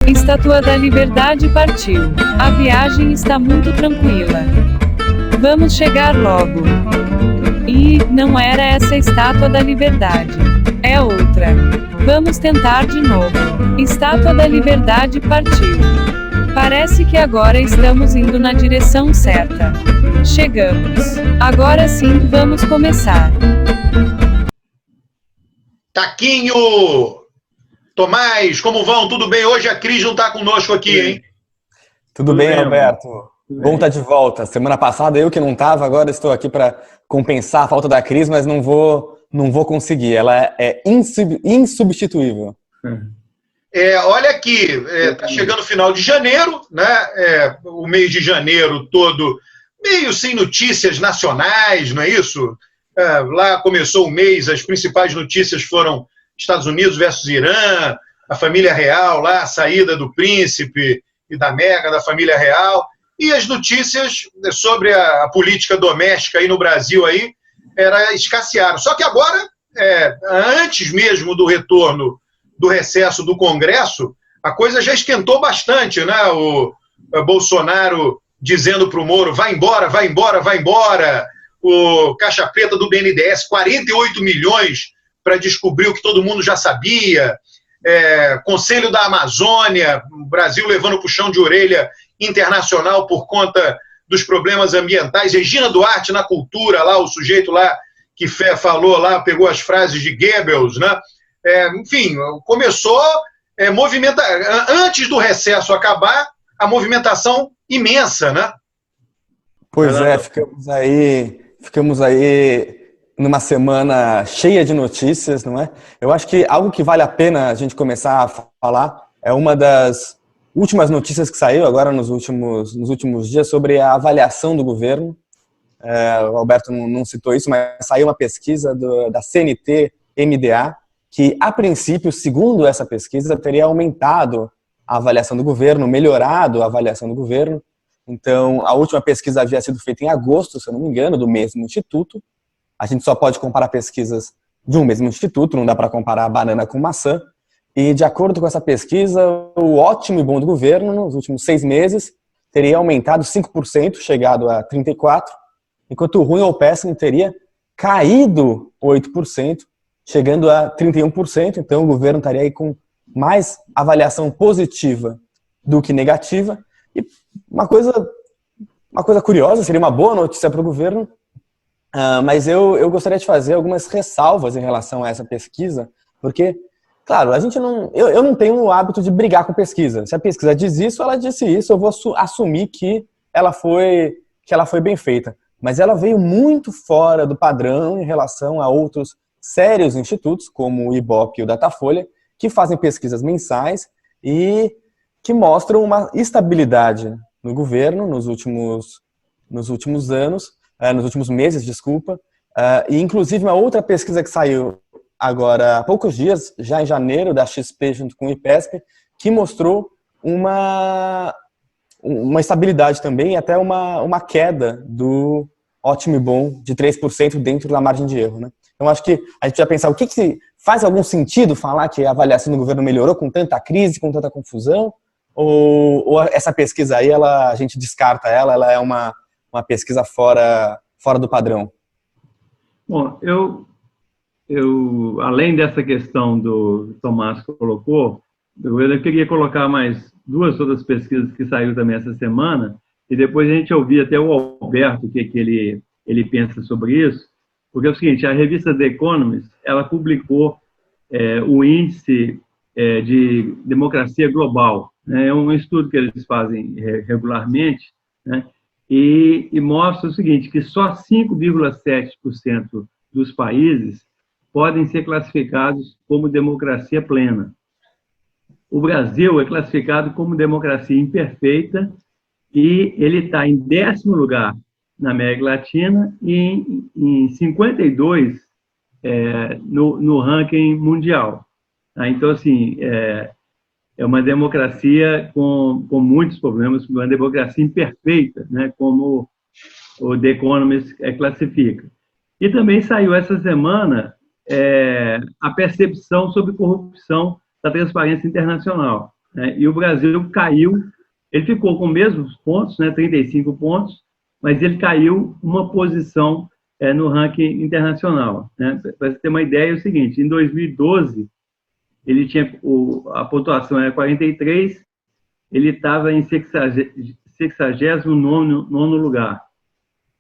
Estátua da Liberdade partiu. A viagem está muito tranquila. Vamos chegar logo. E não era essa Estátua da Liberdade. É outra. Vamos tentar de novo. Estátua da Liberdade partiu. Parece que agora estamos indo na direção certa. Chegamos. Agora sim, vamos começar. Taquinho! Tomás, como vão? Tudo bem? Hoje a Cris não está conosco aqui, hein? Tudo bem, Alberto? Bom estar de volta. Semana passada eu que não estava, agora estou aqui para compensar a falta da Cris, mas não vou conseguir. Ela é insubstituível. Olha aqui, está chegando o final de janeiro, né? O mês de janeiro todo meio sem notícias nacionais, não é isso? Lá começou o mês, as principais notícias foram Estados Unidos versus Irã, a família real lá, a saída do príncipe e da Meghan, da família real, e as notícias sobre a política doméstica aí no Brasil aí escassearam. Só que agora, antes mesmo do retorno do recesso do Congresso, a coisa já esquentou bastante, né? O Bolsonaro dizendo para o Moro, vai embora, vai embora, vai embora. O Caixa Preta do BNDES, 48 milhões para descobrir o que todo mundo já sabia. Conselho da Amazônia, o Brasil levando puxão de orelha internacional por conta dos problemas ambientais. Regina Duarte na cultura, lá o sujeito lá que falou lá, pegou as frases de Goebbels, né? Enfim, começou antes do recesso acabar, a movimentação imensa, né? Pois ficamos aí numa semana cheia de notícias, não é? Eu acho que algo que vale a pena a gente começar a falar é uma das últimas notícias que saiu agora nos últimos dias sobre a avaliação do governo. O Alberto não citou isso, mas saiu uma pesquisa da CNT-MDA que, a princípio, segundo essa pesquisa, teria aumentado a avaliação do governo, melhorado a avaliação do governo. Então, a última pesquisa havia sido feita em agosto, se eu não me engano, do mesmo instituto. A gente só pode comparar pesquisas de um mesmo instituto, não dá para comparar banana com maçã. E, de acordo com essa pesquisa, o ótimo e bom do governo, nos últimos 6 meses, teria aumentado 5%, chegado a 34%, enquanto o ruim ou péssimo teria caído 8%, chegando a 31%. Então, o governo estaria aí com mais avaliação positiva do que negativa. E uma coisa curiosa, seria uma boa notícia para o governo, mas eu gostaria de fazer algumas ressalvas em relação a essa pesquisa, porque, claro, eu não tenho o hábito de brigar com pesquisa. Se a pesquisa diz isso, ela disse isso, eu vou assumir que ela foi bem feita. Mas ela veio muito fora do padrão em relação a outros sérios institutos, como o IBOP e o Datafolha, que fazem pesquisas mensais e que mostram uma estabilidade no governo nos últimos meses, e inclusive uma outra pesquisa que saiu agora há poucos dias, já em janeiro, da XP junto com o IPESP, que mostrou uma estabilidade também, e até uma queda do ótimo e bom de 3% dentro da margem de erro, né? Então acho que a gente vai pensar, faz algum sentido falar que a avaliação do governo melhorou com tanta crise, com tanta confusão? Ou essa pesquisa aí, a gente descarta ela é uma pesquisa fora do padrão? Bom, eu além dessa questão do Tomás que colocou, eu queria colocar mais 2 outras pesquisas que saíram também essa semana, e depois a gente ouvir até o Alberto o que ele pensa sobre isso, porque é o seguinte, a revista The Economist, ela publicou o índice de democracia global, né? É um estudo que eles fazem regularmente, né? E mostra o seguinte, que só 5,7% dos países podem ser classificados como democracia plena. O Brasil é classificado como democracia imperfeita e ele está em 10º lugar na América Latina e em 52 no ranking mundial. Então, assim, é uma democracia com muitos problemas, uma democracia imperfeita, né, como o The Economist classifica. E também saiu essa semana a percepção sobre corrupção da Transparência Internacional. né? E o Brasil caiu, ele ficou com os mesmos pontos, né, 35 pontos, mas ele caiu uma posição no ranking internacional, né? Para você ter uma ideia, é o seguinte, em 2012, ele tinha, a pontuação era 43, ele estava em 69º lugar.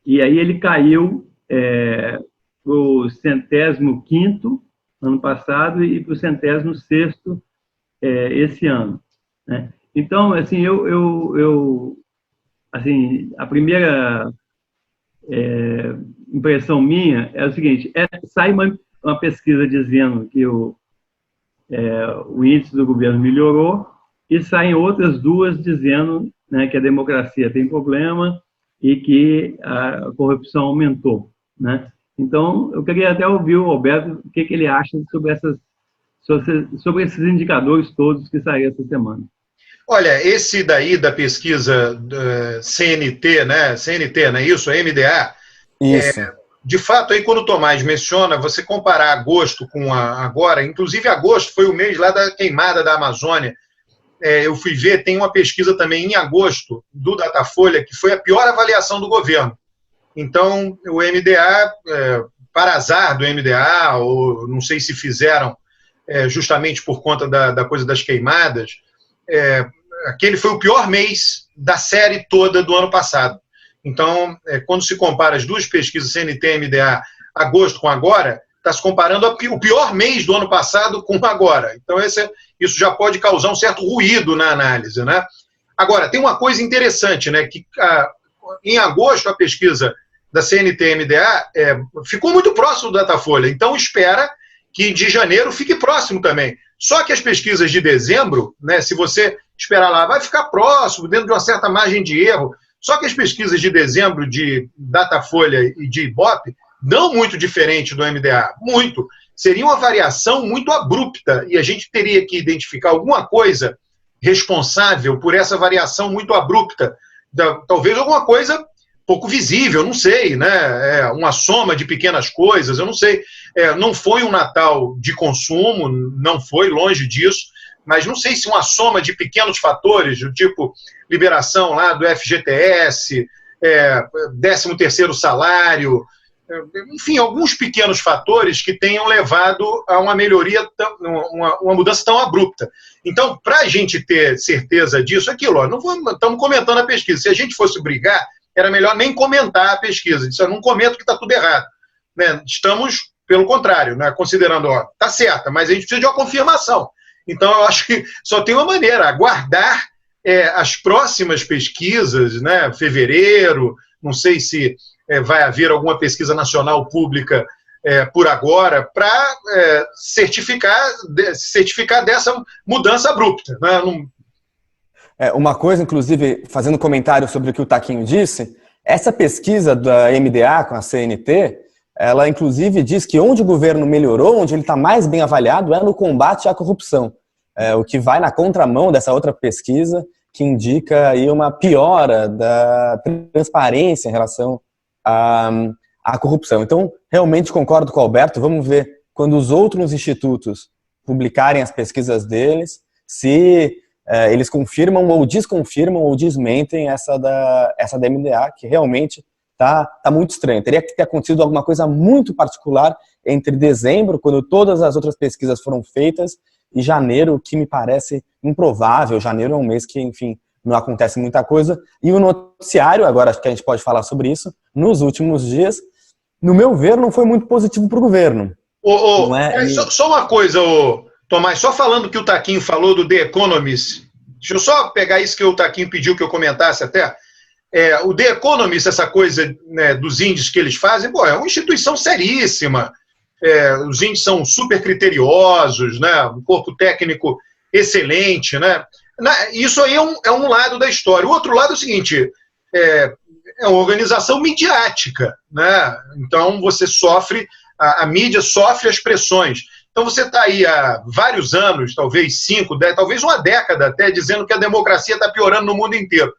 E aí ele caiu para o 105º ano passado e para o 106º esse ano, né? Então, assim, assim, a primeira impressão minha é o seguinte, sai uma pesquisa dizendo que o índice do governo melhorou e saem outras duas dizendo, né, que a democracia tem problema e que a corrupção aumentou, né? Então, eu queria até ouvir o Roberto o que ele acha sobre esses indicadores todos que saíram essa semana. Olha, esse daí da pesquisa CNT, né? CNT, não é isso? MDA. Isso. De fato, aí quando o Tomás menciona, você comparar agosto com agora, inclusive agosto foi o mês lá da queimada da Amazônia. Eu fui ver, tem uma pesquisa também em agosto do Datafolha, que foi a pior avaliação do governo. Então, o MDA, para azar do MDA, ou não sei se fizeram justamente por conta da coisa das queimadas, aquele foi o pior mês da série toda do ano passado. Então, quando se compara as duas pesquisas CNT e MDA, agosto com agora, está se comparando o pior mês do ano passado com agora. Então, isso já pode causar um certo ruído na análise, né? Agora, tem uma coisa interessante, né? Que em agosto a pesquisa da CNT e MDA ficou muito próximo do Datafolha. Então, espera que de janeiro fique próximo também. Só que as pesquisas de dezembro, né, se você esperar lá, vai ficar próximo, dentro de uma certa margem de erro. Só que as pesquisas de dezembro de Datafolha e de Ibope não muito diferente do MDA, muito. Seria uma variação muito abrupta e a gente teria que identificar alguma coisa responsável por essa variação muito abrupta. Talvez alguma coisa pouco visível, não sei, né? Uma soma de pequenas coisas, eu não sei. Não foi um Natal de consumo, não foi, longe disso, mas não sei se uma soma de pequenos fatores, do tipo liberação lá do FGTS, 13º salário, enfim, alguns pequenos fatores que tenham levado a uma melhoria, uma mudança tão abrupta. Então, para a gente ter certeza disso, aquilo, não estamos comentando a pesquisa. Se a gente fosse brigar, era melhor nem comentar a pesquisa. Isso eu não comento que está tudo errado, né? Estamos, pelo contrário, né, considerando, está certa, mas a gente precisa de uma confirmação. Então, eu acho que só tem uma maneira, aguardar as próximas pesquisas, né, fevereiro, não sei se vai haver alguma pesquisa nacional pública por agora, para certificar dessa mudança abrupta. Né? Uma coisa, inclusive, fazendo comentário sobre o que o Taquinho disse, essa pesquisa da MDA com a CNT, ela inclusive diz que onde o governo melhorou, onde ele está mais bem avaliado, é no combate à corrupção. O que vai na contramão dessa outra pesquisa, que indica aí uma piora da transparência em relação à corrupção. Então, realmente concordo com o Alberto, vamos ver quando os outros institutos publicarem as pesquisas deles, se eles confirmam ou desconfirmam ou desmentem essa da MDA, que realmente tá muito estranho. Teria que ter acontecido alguma coisa muito particular entre dezembro, quando todas as outras pesquisas foram feitas, e janeiro, que me parece improvável. Janeiro é um mês que, enfim, não acontece muita coisa. E o noticiário, agora acho que a gente pode falar sobre isso, nos últimos dias, no meu ver, não foi muito positivo para o governo. Só uma coisa, Tomás, só falando que o Taquinho falou do The Economist, deixa eu só pegar isso que o Taquinho pediu que eu comentasse até. O The Economist, essa coisa, né, dos índices que eles fazem, é uma instituição seríssima. Os índices são super criteriosos, né, um corpo técnico excelente, né? Isso aí é um lado da história. O outro lado é o seguinte, é uma organização midiática, né? Então você sofre, a mídia sofre as pressões. Então você está aí há vários anos, talvez 5, 10, talvez uma década até, dizendo que a democracia está piorando no mundo inteiro.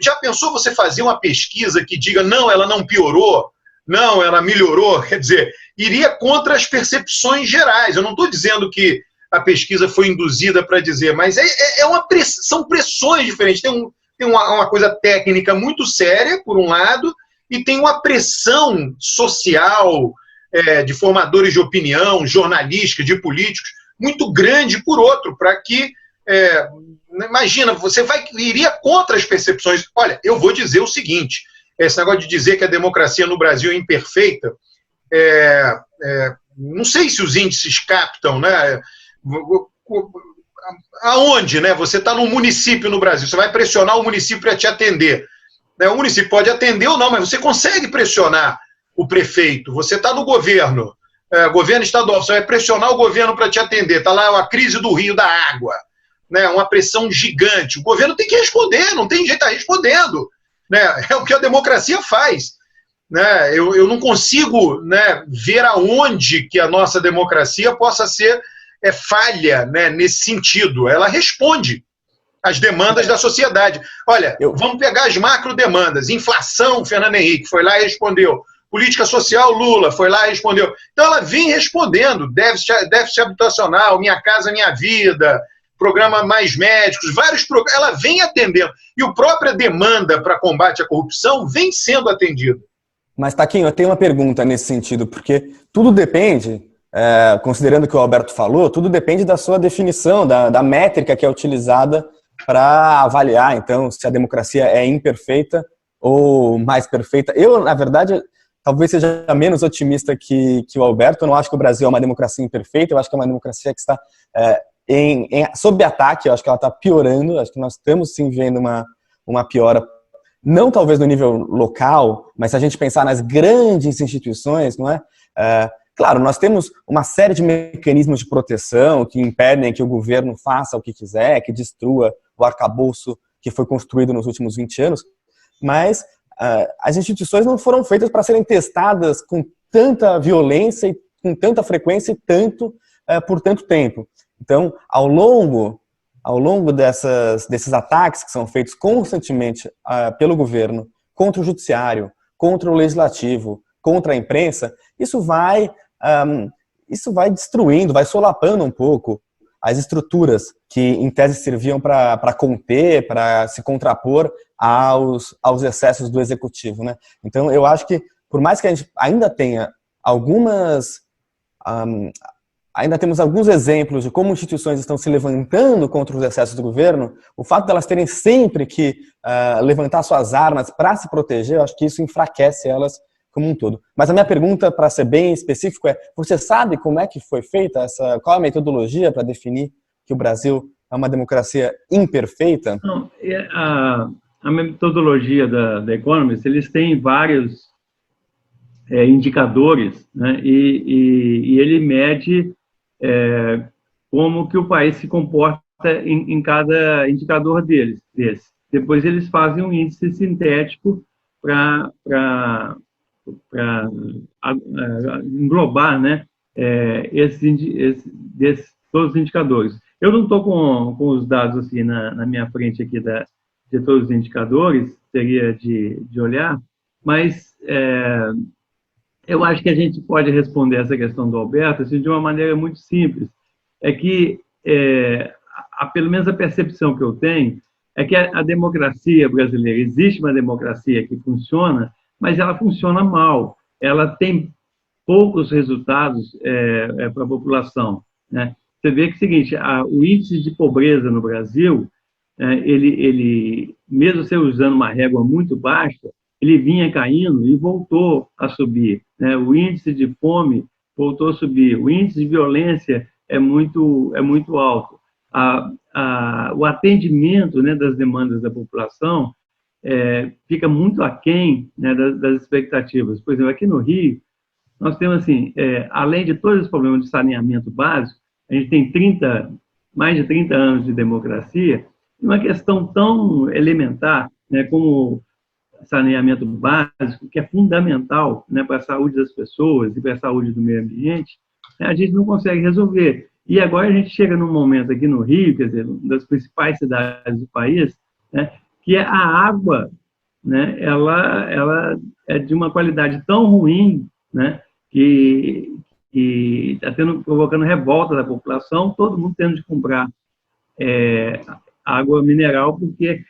Já pensou você fazer uma pesquisa que diga, não, ela não piorou, não, ela melhorou? Quer dizer, iria contra as percepções gerais. Eu não estou dizendo que a pesquisa foi induzida para dizer, mas são pressões diferentes. Tem uma coisa técnica muito séria, por um lado, e tem uma pressão social, de formadores de opinião, jornalística, de políticos, muito grande, por outro, para que... imagina, você iria contra as percepções. Olha, eu vou dizer o seguinte, esse negócio de dizer que a democracia no Brasil é imperfeita, não sei se os índices captam, né? Aonde, né? Você está num município no Brasil, você vai pressionar o município para te atender. O município pode atender ou não, mas você consegue pressionar o prefeito. Você está no governo, governo estadual, você vai pressionar o governo para te atender. Está lá a crise do Rio da Água, né? Uma pressão gigante. O governo tem que responder, não tem jeito, está respondendo. Né? É o que a democracia faz. Né? Eu não consigo, né, ver aonde que a nossa democracia possa ser falha, né, nesse sentido. Ela responde às demandas da sociedade. Olha, vamos pegar as macro demandas. Inflação, Fernando Henrique foi lá e respondeu. Política social, Lula foi lá e respondeu. Então ela vem respondendo. Déficit habitacional, Minha Casa Minha Vida, programa Mais Médicos, vários programas. Ela vem atendendo. E a própria demanda para combate à corrupção vem sendo atendida. Mas, Taquinho, eu tenho uma pergunta nesse sentido, porque tudo depende, considerando o que o Alberto falou, tudo depende da sua definição, da métrica que é utilizada para avaliar, então, se a democracia é imperfeita ou mais perfeita. Eu, na verdade, talvez seja menos otimista que o Alberto. Eu não acho que o Brasil é uma democracia imperfeita, eu acho que é uma democracia que está sob ataque, eu acho que ela está piorando, acho que nós estamos sim vendo uma piora. Não talvez no nível local, mas se a gente pensar nas grandes instituições, não é? Claro, nós temos uma série de mecanismos de proteção que impedem que o governo faça o que quiser, que destrua o arcabouço que foi construído nos últimos 20 anos, mas as instituições não foram feitas para serem testadas com tanta violência e com tanta frequência e por tanto tempo. Então, ao longo desses ataques que são feitos constantemente pelo governo contra o judiciário, contra o legislativo, contra a imprensa, isso vai destruindo, vai solapando um pouco as estruturas que, em tese, serviam para conter, para se contrapor aos excessos do executivo, né? Então, eu acho que, por mais que a gente ainda tenha ainda temos alguns exemplos de como instituições estão se levantando contra os excessos do governo, o fato de elas terem sempre que levantar suas armas para se proteger, eu acho que isso enfraquece elas como um todo. Mas a minha pergunta, para ser bem específico, você sabe como é que foi feita qual a metodologia para definir que o Brasil é uma democracia imperfeita? Não, a metodologia da Economist, eles têm vários indicadores, né? E ele mede como que o país se comporta em cada indicador desse. Depois eles fazem um índice sintético para englobar, né, todos os indicadores. Eu não estou com os dados assim na minha frente aqui de todos os indicadores, teria de olhar, mas eu acho que a gente pode responder essa questão do Alberto assim, de uma maneira muito simples. É que, pelo menos a percepção que eu tenho, é que a democracia brasileira, existe uma democracia que funciona, mas ela funciona mal. Ela tem poucos resultados para a população, né? Você vê que é o seguinte, o índice de pobreza no Brasil, ele, mesmo você usando uma régua muito baixa, ele vinha caindo e voltou a subir, né? O índice de fome voltou a subir, o índice de violência é muito alto. O atendimento, né, das demandas da população fica muito aquém, né, das expectativas. Por exemplo, aqui no Rio, nós temos, assim, além de todos os problemas de saneamento básico, a gente tem mais de 30 anos de democracia, e uma questão tão elementar, né, como saneamento básico, que é fundamental, né, para a saúde das pessoas e para a saúde do meio ambiente, né, a gente não consegue resolver. E agora a gente chega num momento aqui no Rio, quer dizer, uma das principais cidades do país, né, que a água, né, ela é de uma qualidade tão ruim, né, que e está provocando revolta da população, todo mundo tendo de comprar água mineral, porque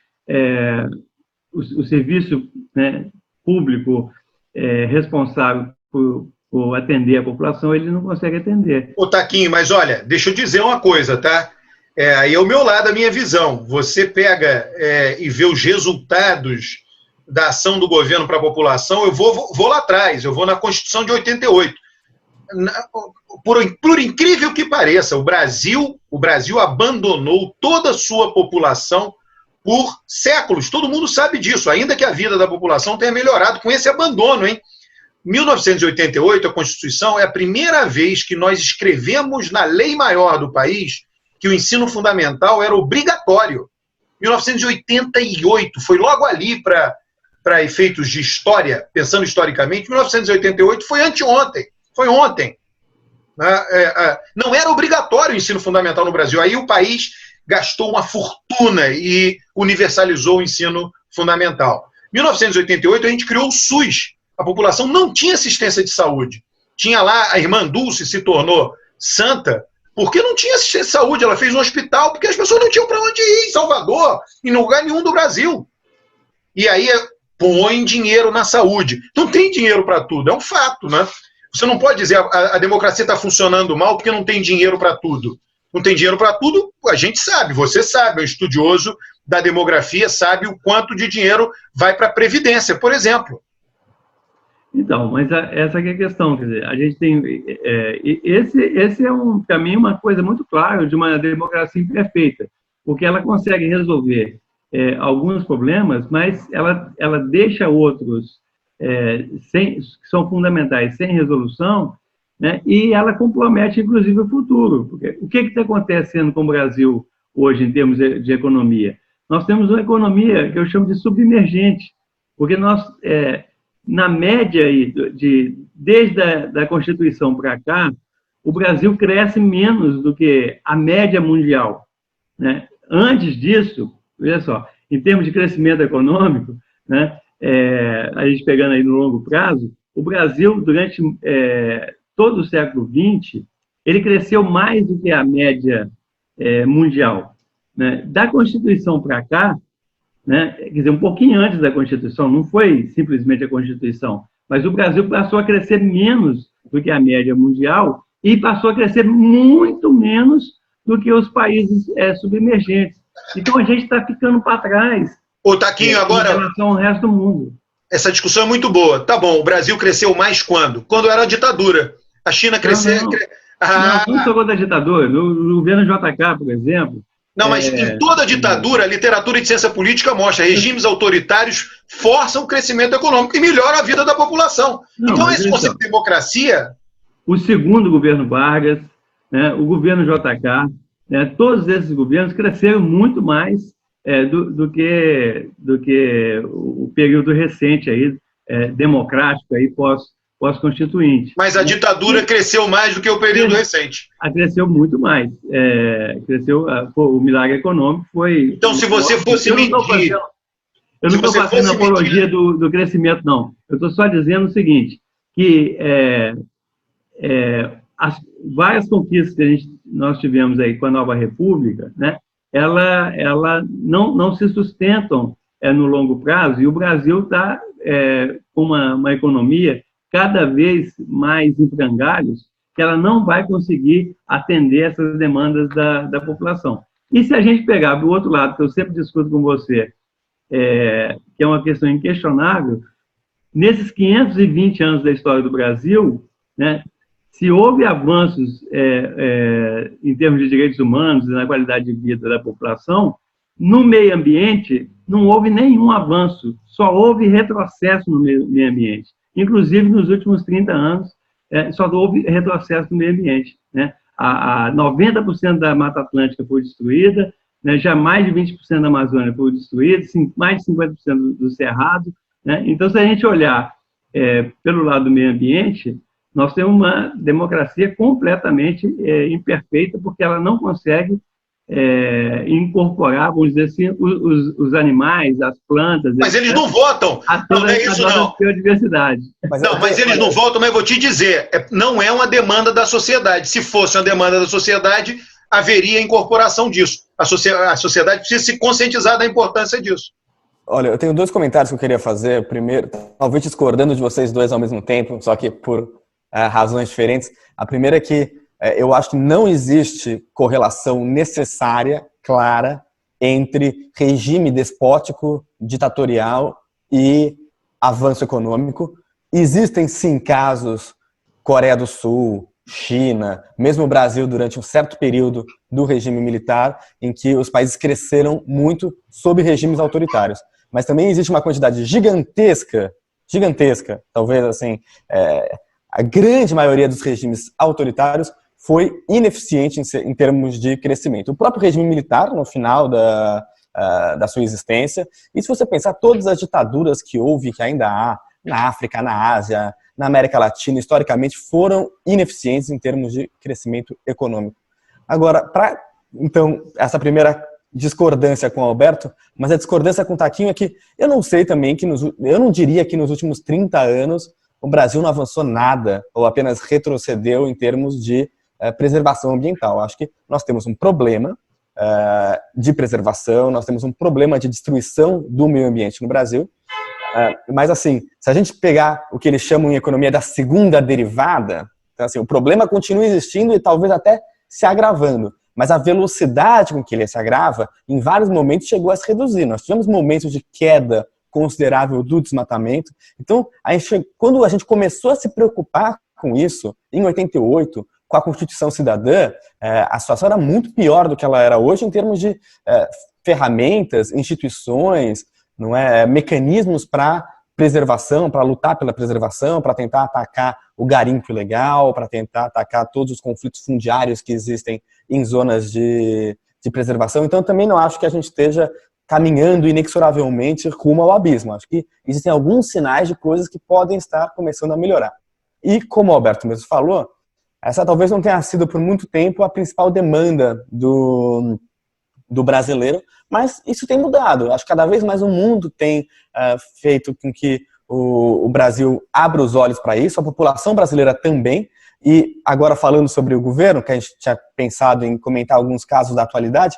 o serviço, né, público responsável por atender a população, ele não consegue atender. Ô, Taquinho, mas olha, deixa eu dizer uma coisa, tá? Aí é o meu lado, a minha visão. Você pega e vê os resultados da ação do governo para a população, eu vou lá atrás, eu vou na Constituição de 88. Por incrível que pareça, o Brasil abandonou toda a sua população por séculos. Todo mundo sabe disso, ainda que a vida da população tenha melhorado com esse abandono, hein? 1988, a Constituição, é a primeira vez que nós escrevemos na lei maior do país que o ensino fundamental era obrigatório. 1988, foi logo ali para efeitos de história, pensando historicamente, 1988 foi anteontem, foi ontem. Não era obrigatório o ensino fundamental no Brasil. Aí o país gastou uma fortuna e universalizou o ensino fundamental. Em 1988, a gente criou o SUS. A população não tinha assistência de saúde. Tinha lá, a irmã Dulce se tornou santa porque não tinha assistência de saúde. Ela fez um hospital porque as pessoas não tinham para onde ir, em Salvador, em lugar nenhum do Brasil. E aí põe dinheiro na saúde. Não tem dinheiro para tudo, é um fato, né? Você não pode dizer a democracia está funcionando mal porque não tem dinheiro para tudo. Não tem dinheiro para tudo, a gente sabe, você sabe, é um estudioso da demografia, sabe o quanto de dinheiro vai para a Previdência, por exemplo. Então, mas essa que é a questão, quer dizer, a gente tem... esse é para mim, uma coisa muito clara de uma democracia imperfeita, porque ela consegue resolver alguns problemas, mas ela deixa outros que são fundamentais sem resolução, né, e ela compromete, inclusive, o futuro. Porque o que está acontecendo com o Brasil hoje, em termos de economia? Nós temos uma economia que eu chamo de submergente, porque nós... na média, desde a Constituição para cá, o Brasil cresce menos do que a média mundial, né? Antes disso, olha só, em termos de crescimento econômico, né, a gente pegando aí no longo prazo, o Brasil, durante todo o século XX, ele cresceu mais do que a média mundial, né? Da Constituição para cá, né? Quer dizer, um pouquinho antes da Constituição, não foi simplesmente a Constituição, mas o Brasil passou a crescer menos do que a média mundial e passou a crescer muito menos do que os países submergentes. Então, a gente está ficando para trás. Ô, Taquinho, agora... em relação ao resto do mundo. Essa discussão é muito boa. Tá bom, o Brasil cresceu mais quando? Quando era a ditadura. A China cresceu... Não sou contra a ditadura. No governo JK, por exemplo... Não, mas em toda ditadura, a literatura de ciência política mostra regimes autoritários forçam o crescimento econômico e melhoram a vida da população. Então, esse conceito de democracia... O segundo governo Vargas, né, o governo JK, né, todos esses governos cresceram muito mais do que o período recente aí, democrático aí, pós-constituinte. Mas a ditadura cresceu mais do que o período recente. Cresceu muito mais. O milagre econômico foi... Então, se você fosse medir... Eu não estou fazendo apologia do crescimento, não. Eu estou só dizendo o seguinte, que as várias conquistas que nós tivemos aí com a Nova República, né, ela não se sustentam no longo prazo, e o Brasil está com uma economia cada vez mais em frangalhos, que ela não vai conseguir atender essas demandas da população. E se a gente pegar do outro lado, que eu sempre discuto com você, que é uma questão inquestionável, nesses 520 anos da história do Brasil, né, se houve avanços em termos de direitos humanos e na qualidade de vida da população, no meio ambiente não houve nenhum avanço, só houve retrocesso no meio ambiente. Inclusive, nos últimos 30 anos, só houve retrocesso no meio ambiente, né? 90% da Mata Atlântica foi destruída, né? Já mais de 20% da Amazônia foi destruída, mais de 50% do Cerrado, né? Então, se a gente olhar pelo lado do meio ambiente, nós temos uma democracia completamente imperfeita, porque ela não consegue incorporar, vamos dizer assim, os animais, as plantas... Mas eles não votam. Não é isso, não. Biodiversidade. Mas eles não votam, mas eu vou te dizer, não é uma demanda da sociedade. Se fosse uma demanda da sociedade, haveria incorporação disso. A sociedade precisa se conscientizar da importância disso. Olha, eu tenho 2 comentários que eu queria fazer. Primeiro, talvez discordando de vocês dois ao mesmo tempo, só que por razões diferentes. A primeira é que eu acho que não existe correlação necessária, clara, entre regime despótico, ditatorial e avanço econômico. Existem, sim, casos, Coreia do Sul, China, mesmo o Brasil, durante um certo período do regime militar, em que os países cresceram muito sob regimes autoritários. Mas também existe uma quantidade gigantesca, talvez assim, a grande maioria dos regimes autoritários foi ineficiente em termos de crescimento. O próprio regime militar, no final da sua existência, e se você pensar, todas as ditaduras que houve, que ainda há, na África, na Ásia, na América Latina, historicamente, foram ineficientes em termos de crescimento econômico. Agora, então, essa primeira discordância com o Alberto, mas a discordância com o Taquinho é que eu não sei também, eu não diria que nos últimos 30 anos o Brasil não avançou nada, ou apenas retrocedeu em termos de preservação ambiental. Acho que nós temos um problema de preservação, nós temos um problema de destruição do meio ambiente no Brasil, mas assim, se a gente pegar o que eles chamam em economia da segunda derivada, então, assim, o problema continua existindo e talvez até se agravando, mas a velocidade com que ele se agrava, em vários momentos chegou a se reduzir. Nós tivemos momentos de queda considerável do desmatamento. Então, quando a gente começou a se preocupar com isso, em 88, com a Constituição Cidadã, a situação era muito pior do que ela era hoje em termos de ferramentas, instituições, não é, mecanismos para preservação, para lutar pela preservação, para tentar atacar o garimpo ilegal, para tentar atacar todos os conflitos fundiários que existem em zonas de preservação. Então, eu também não acho que a gente esteja caminhando inexoravelmente rumo ao abismo. Acho que existem alguns sinais de coisas que podem estar começando a melhorar. E, como o Alberto mesmo falou, essa talvez não tenha sido por muito tempo a principal demanda do brasileiro, mas isso tem mudado. Acho que cada vez mais o mundo tem feito com que o Brasil abra os olhos para isso, a população brasileira também. E agora falando sobre o governo, que a gente tinha pensado em comentar alguns casos da atualidade,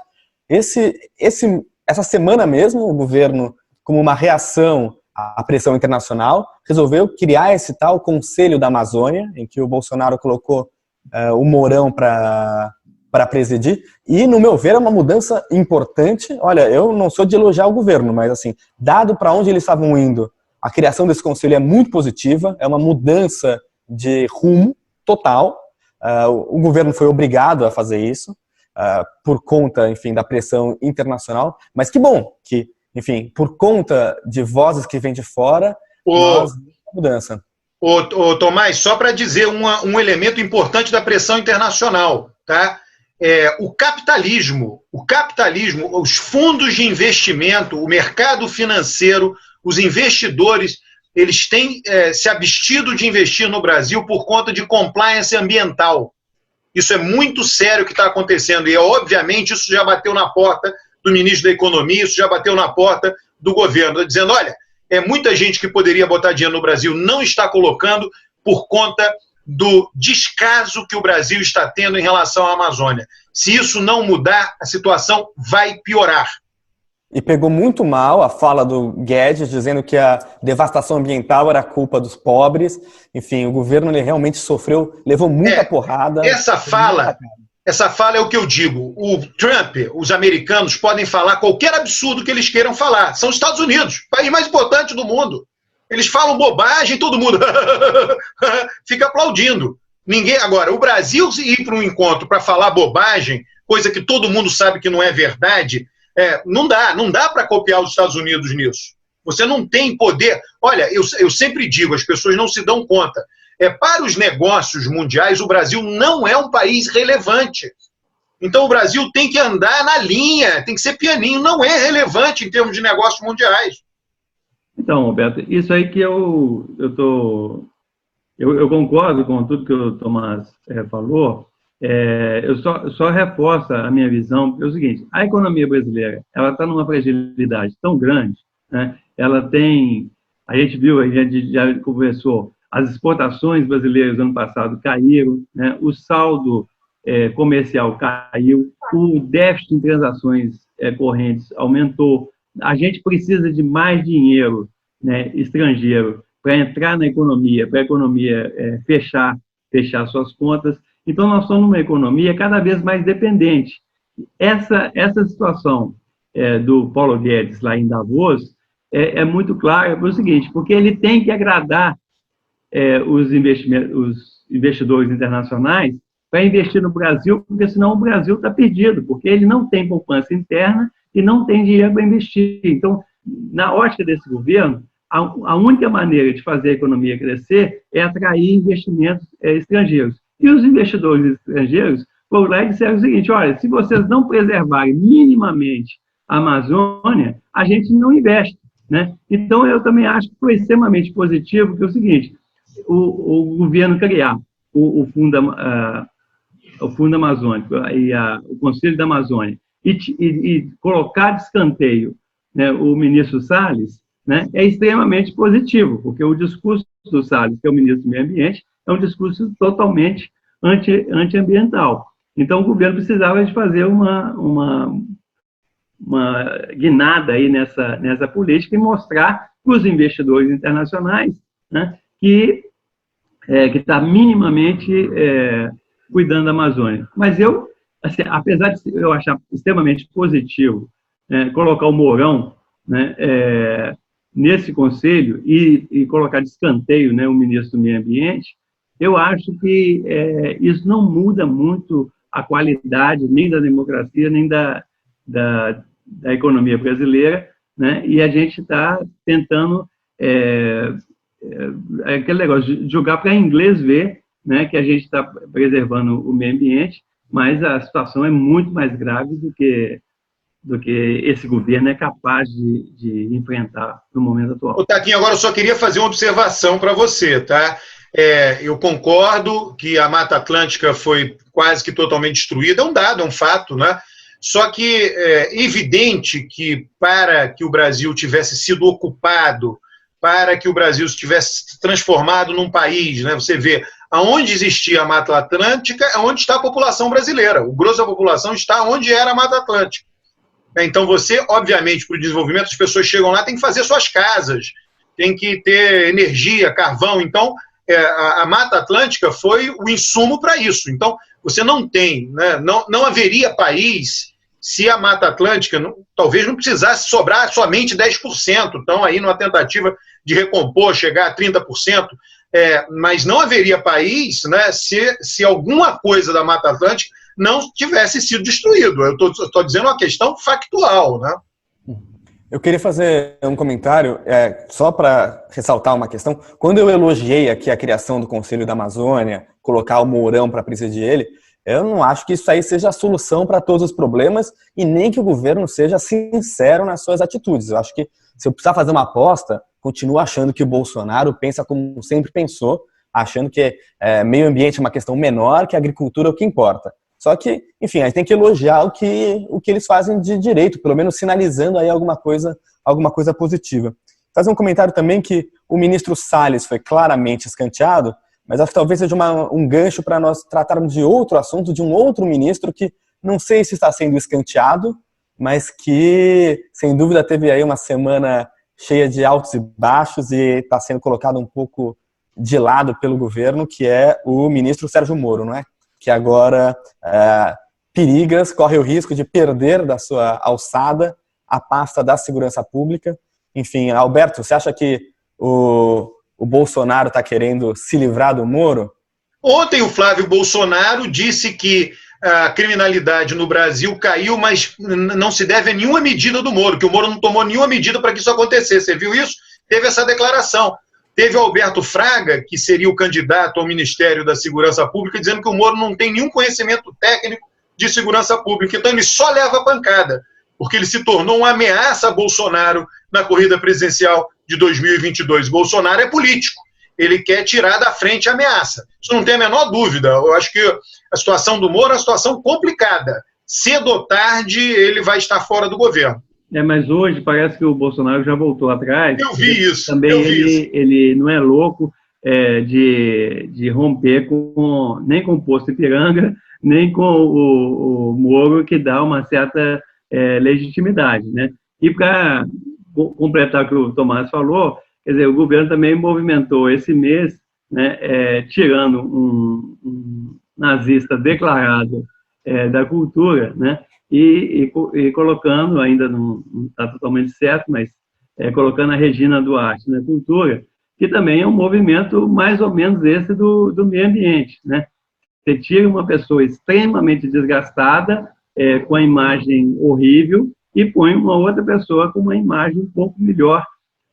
essa semana mesmo o governo, como uma reação à pressão internacional, resolveu criar esse tal Conselho da Amazônia, em que o Bolsonaro colocou o Mourão para presidir, e, no meu ver, é uma mudança importante. Olha, eu não sou de elogiar o governo, mas, assim, dado para onde eles estavam indo, a criação desse conselho é muito positiva, é uma mudança de rumo total. O governo foi obrigado a fazer isso, por conta, enfim, da pressão internacional, mas que bom que, enfim, por conta de vozes que vêm de fora, nós vimos a mudança. Tomás, só para dizer um elemento importante da pressão internacional, tá? O capitalismo, os fundos de investimento, o mercado financeiro, os investidores, eles têm se abstido de investir no Brasil por conta de compliance ambiental. Isso é muito sério o que está acontecendo e, obviamente, isso já bateu na porta do ministro da Economia, isso já bateu na porta do governo, dizendo, olha, muita gente que poderia botar dinheiro no Brasil não está colocando por conta do descaso que o Brasil está tendo em relação à Amazônia. Se isso não mudar, a situação vai piorar. E pegou muito mal a fala do Guedes, dizendo que a devastação ambiental era culpa dos pobres. Enfim, o governo ele realmente sofreu, levou muita porrada. Essa fala é o que eu digo. O Trump, os americanos podem falar qualquer absurdo que eles queiram falar. São os Estados Unidos, o país mais importante do mundo. Eles falam bobagem, todo mundo fica aplaudindo. Agora, o Brasil ir para um encontro para falar bobagem, coisa que todo mundo sabe que não é verdade, não dá para copiar os Estados Unidos nisso. Você não tem poder. Olha, eu sempre digo, as pessoas não se dão conta. Para os negócios mundiais, o Brasil não é um país relevante. Então o Brasil tem que andar na linha, tem que ser pianinho, não é relevante em termos de negócios mundiais. Então, Roberto, isso aí que eu concordo com tudo que o Tomás falou, Eu só reforço a minha visão, porque é o seguinte, a economia brasileira, ela está numa fragilidade tão grande, né? Ela tem, a gente viu, a gente já conversou, as exportações brasileiras no ano passado caíram, né? O saldo comercial caiu, o déficit em transações correntes aumentou, a gente precisa de mais dinheiro, né, estrangeiro para entrar na economia, para a economia fechar suas contas. Então, nós somos uma economia cada vez mais dependente. Essa situação do Paulo Guedes lá em Davos é muito clara pelo seguinte, porque ele tem que agradar os investidores internacionais para investir no Brasil, porque senão o Brasil está perdido, porque ele não tem poupança interna e não tem dinheiro para investir. Então, na ótica desse governo, a única maneira de fazer a economia crescer é atrair investimentos estrangeiros. E os investidores estrangeiros foram lá e disseram o seguinte, olha, se vocês não preservarem minimamente a Amazônia, a gente não investe, né? Então, eu também acho que foi extremamente positivo, que é o seguinte, o governo criar o Fundo Amazônico e o Conselho da Amazônia e colocar de escanteio, né, o ministro Salles, né, é extremamente positivo, porque o discurso do Salles, que é o ministro do Meio Ambiente, é um discurso totalmente antiambiental. Então, o governo precisava de fazer uma guinada aí nessa política e mostrar para os investidores internacionais, né, que está minimamente cuidando da Amazônia. Mas eu, assim, apesar de eu achar extremamente positivo colocar o Mourão, né, nesse conselho e colocar de escanteio, né, o ministro do Meio Ambiente, eu acho que isso não muda muito a qualidade nem da democracia, nem da economia brasileira, né, e a gente está tentando aquele negócio de jogar para inglês ver, né, que a gente está preservando o meio ambiente, mas a situação é muito mais grave do que esse governo é capaz de enfrentar no momento atual. Ô, Taquinho, agora eu só queria fazer uma observação para você, tá? Eu concordo que a Mata Atlântica foi quase que totalmente destruída, é um dado, é um fato, né? Só que é evidente que para que o Brasil tivesse sido ocupado, para que o Brasil se tivesse transformado num país, né? Você vê, aonde existia a Mata Atlântica é onde está a população brasileira. O grosso da população está onde era a Mata Atlântica. Então você, obviamente, para o desenvolvimento, as pessoas chegam lá, tem que fazer suas casas, tem que ter energia, carvão. Então, a Mata Atlântica foi o insumo para isso. Então, você não tem, né? Não haveria país se a Mata Atlântica talvez não precisasse sobrar somente 10%. Então, aí numa tentativa de recompor, chegar a 30%. Mas não haveria país, né, se alguma coisa da Mata Atlântica não tivesse sido destruído. Eu estou dizendo uma questão factual, né? Eu queria fazer um comentário, só para ressaltar uma questão. Quando eu elogiei aqui a criação do Conselho da Amazônia, colocar o Mourão para presidir ele, eu não acho que isso aí seja a solução para todos os problemas e nem que o governo seja sincero nas suas atitudes. Eu acho que, se eu precisar fazer uma aposta, continuo achando que o Bolsonaro pensa como sempre pensou, achando que meio ambiente é uma questão menor, que a agricultura é o que importa. Só que, enfim, a gente tem que elogiar o que eles fazem de direito, pelo menos sinalizando aí alguma coisa positiva. Fazer um comentário também que o ministro Salles foi claramente escanteado, mas acho que talvez seja um gancho para nós tratarmos de outro assunto, de um outro ministro que não sei se está sendo escanteado, mas que, sem dúvida, teve aí uma semana cheia de altos e baixos e está sendo colocado um pouco de lado pelo governo, que é o ministro Sérgio Moro, não é? Que agora corre o risco de perder da sua alçada a pasta da segurança pública. Enfim, Alberto, você acha que o Bolsonaro está querendo se livrar do Moro? Ontem o Flávio Bolsonaro disse que a criminalidade no Brasil caiu, mas não se deve a nenhuma medida do Moro, que o Moro não tomou nenhuma medida para que isso acontecesse. Você viu isso? Teve essa declaração. Teve o Alberto Fraga, que seria o candidato ao Ministério da Segurança Pública, dizendo que o Moro não tem nenhum conhecimento técnico de segurança pública. Então ele só leva pancada, porque ele se tornou uma ameaça a Bolsonaro na corrida presidencial de 2022. Bolsonaro é político. ele quer tirar da frente a ameaça. Isso não tem a menor dúvida. Eu acho que a situação do Moro é uma situação complicada. Cedo ou tarde, ele vai estar fora do governo. Mas hoje parece que o Bolsonaro já voltou atrás. Eu vi isso. Também ele não é louco de romper nem com o posto Ipiranga, nem com o Moro, que dá uma certa legitimidade, né? E para completar o que o Tomás falou, quer dizer, o governo também movimentou esse mês, né, tirando um nazista declarado da cultura, né, e colocando, ainda não está totalmente certo, mas colocando a Regina Duarte na cultura, que também é um movimento mais ou menos esse do meio ambiente, né? Você tira uma pessoa extremamente desgastada, com a imagem horrível, e põe uma outra pessoa com uma imagem um pouco melhor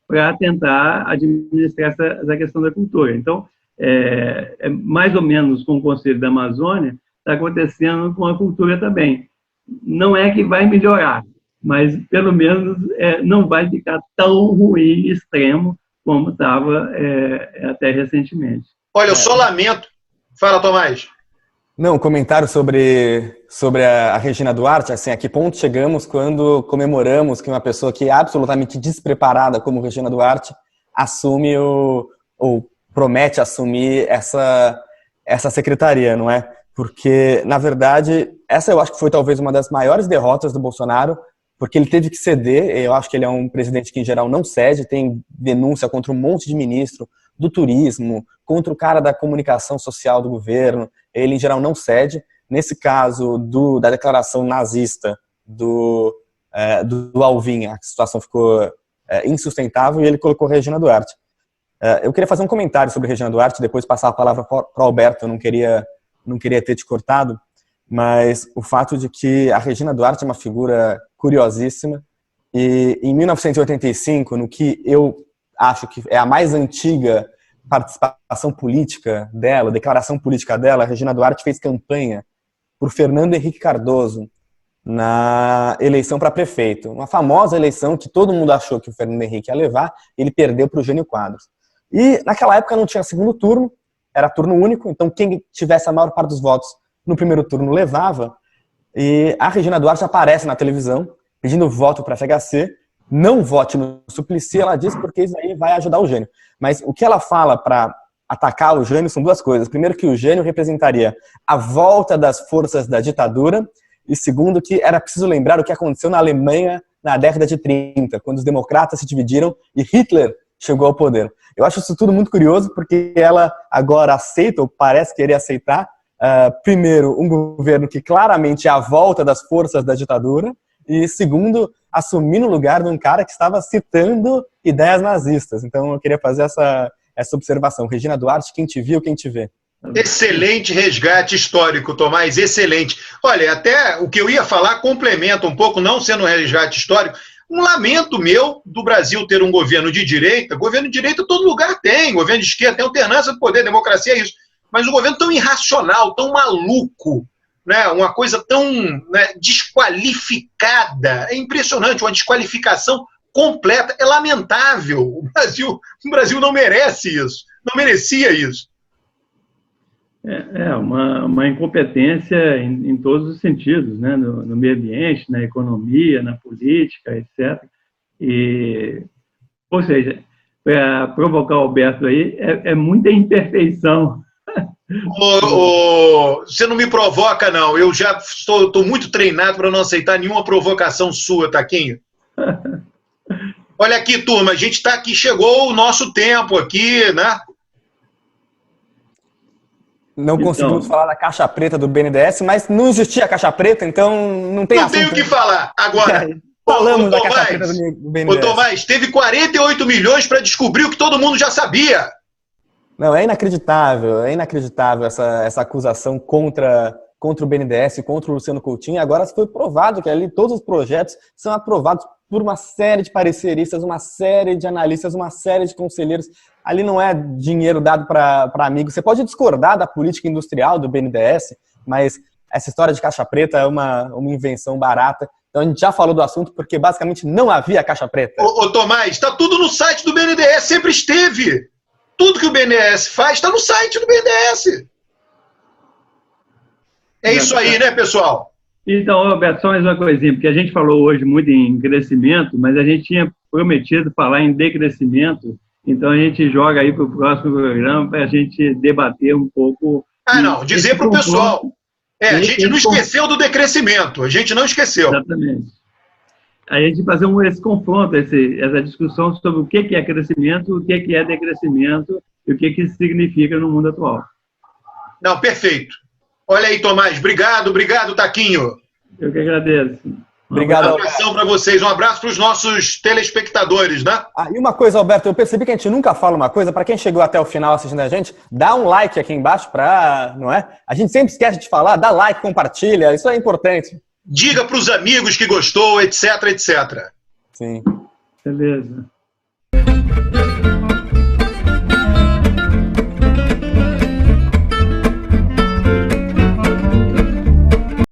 para tentar administrar essa questão da cultura. Então, mais ou menos com o Conselho da Amazônia, está acontecendo com a cultura também. Não é que vai melhorar, mas pelo menos não vai ficar tão ruim, extremo, como estava até recentemente. Olha, eu só lamento. Fala, Tomás. Não, um comentário sobre a Regina Duarte, assim, a que ponto chegamos quando comemoramos que uma pessoa que é absolutamente despreparada como Regina Duarte assume ou promete assumir essa secretaria, não é? Porque, na verdade, essa eu acho que foi talvez uma das maiores derrotas do Bolsonaro, porque ele teve que ceder. Eu acho que ele é um presidente que, em geral, não cede, tem denúncia contra um monte de ministro do turismo, contra o cara da comunicação social do governo. Ele, em geral, não cede. Nesse caso da declaração nazista do Alvim, a situação ficou insustentável e ele colocou Regina Duarte. Eu queria fazer um comentário sobre Regina Duarte, depois passar a palavra para o Alberto. Eu não queria ter te cortado, mas o fato de que a Regina Duarte é uma figura curiosíssima, e em 1985, no que eu acho que é a mais antiga participação política dela, declaração política dela, a Regina Duarte fez campanha por Fernando Henrique Cardoso na eleição para prefeito. Uma famosa eleição que todo mundo achou que o Fernando Henrique ia levar, ele perdeu para o Jânio Quadros. E naquela época não tinha segundo turno, era turno único, então quem tivesse a maior parte dos votos no primeiro turno levava. E a Regina Duarte aparece na televisão pedindo voto para a FHC, não vote no Suplicy, ela diz, porque isso aí vai ajudar o Jânio. Mas o que ela fala para atacar o Jânio são duas coisas. Primeiro, que o Jânio representaria a volta das forças da ditadura, e segundo, que era preciso lembrar o que aconteceu na Alemanha na década de 30, quando os democratas se dividiram e Hitler chegou ao poder. Eu acho isso tudo muito curioso, porque ela agora aceita, ou parece querer aceitar, primeiro, um governo que claramente é a volta das forças da ditadura, e segundo, assumir o lugar de um cara que estava citando ideias nazistas. Então eu queria fazer essa observação. Regina Duarte, quem te viu, quem te vê. Excelente resgate histórico, Tomás, excelente. Olha, até o que eu ia falar complementa um pouco, não sendo um resgate histórico, um lamento meu do Brasil ter um governo de direita. Governo de direita todo lugar tem, governo de esquerda tem alternância do poder, democracia é isso. Mas um governo tão irracional, tão maluco, né, uma coisa tão, né, desqualificada, é impressionante, uma desqualificação completa, é lamentável. O Brasil não merece isso, não merecia isso. Uma incompetência em todos os sentidos, né, no meio ambiente, na economia, na política, etc. Ou seja, para provocar o Alberto aí, é muita imperfeição. Você não me provoca, não. Eu já estou muito treinado para não aceitar nenhuma provocação sua, Taquinho. Olha aqui, turma, a gente está aqui, chegou o nosso tempo aqui, né? Não conseguimos falar da caixa preta do BNDES, mas não existia a caixa preta, então não tem assunto. Não tenho o que falar. Agora, falamos da caixa preta do BNDES. Ô, Tomás, teve 48 milhões para descobrir o que todo mundo já sabia. Não, é inacreditável essa acusação contra o BNDES, contra o Luciano Coutinho. Agora foi provado que ali todos os projetos são aprovados por uma série de pareceristas, uma série de analistas, uma série de conselheiros. Ali não é dinheiro dado para amigos. Você pode discordar da política industrial do BNDES, mas essa história de caixa preta é uma invenção barata. Então a gente já falou do assunto porque basicamente não havia caixa preta. Ô Tomás, está tudo no site do BNDES, sempre esteve. Tudo que o BNDES faz está no site do BNDES. É isso aí, né, pessoal? Então, Roberto, só mais uma coisinha, porque a gente falou hoje muito em crescimento, mas a gente tinha prometido falar em decrescimento, então a gente joga aí para o próximo programa para a gente debater um pouco. Não, dizer para o pessoal. A gente não esqueceu do decrescimento, a gente não esqueceu. Exatamente. A gente fazer esse confronto, essa discussão sobre o que é crescimento, o que é decrescimento e o que isso significa no mundo atual. Não, perfeito. Olha aí, Tomás. Obrigado, Taquinho. Eu que agradeço. Obrigado, Um abração para vocês. Um abraço para os nossos telespectadores, né? E uma coisa, Alberto, eu percebi que a gente nunca fala uma coisa. Para quem chegou até o final assistindo a gente, dá um like aqui embaixo não é? A gente sempre esquece de falar, dá like, compartilha, isso é importante. Diga para os amigos que gostou, etc, etc. Sim. Beleza.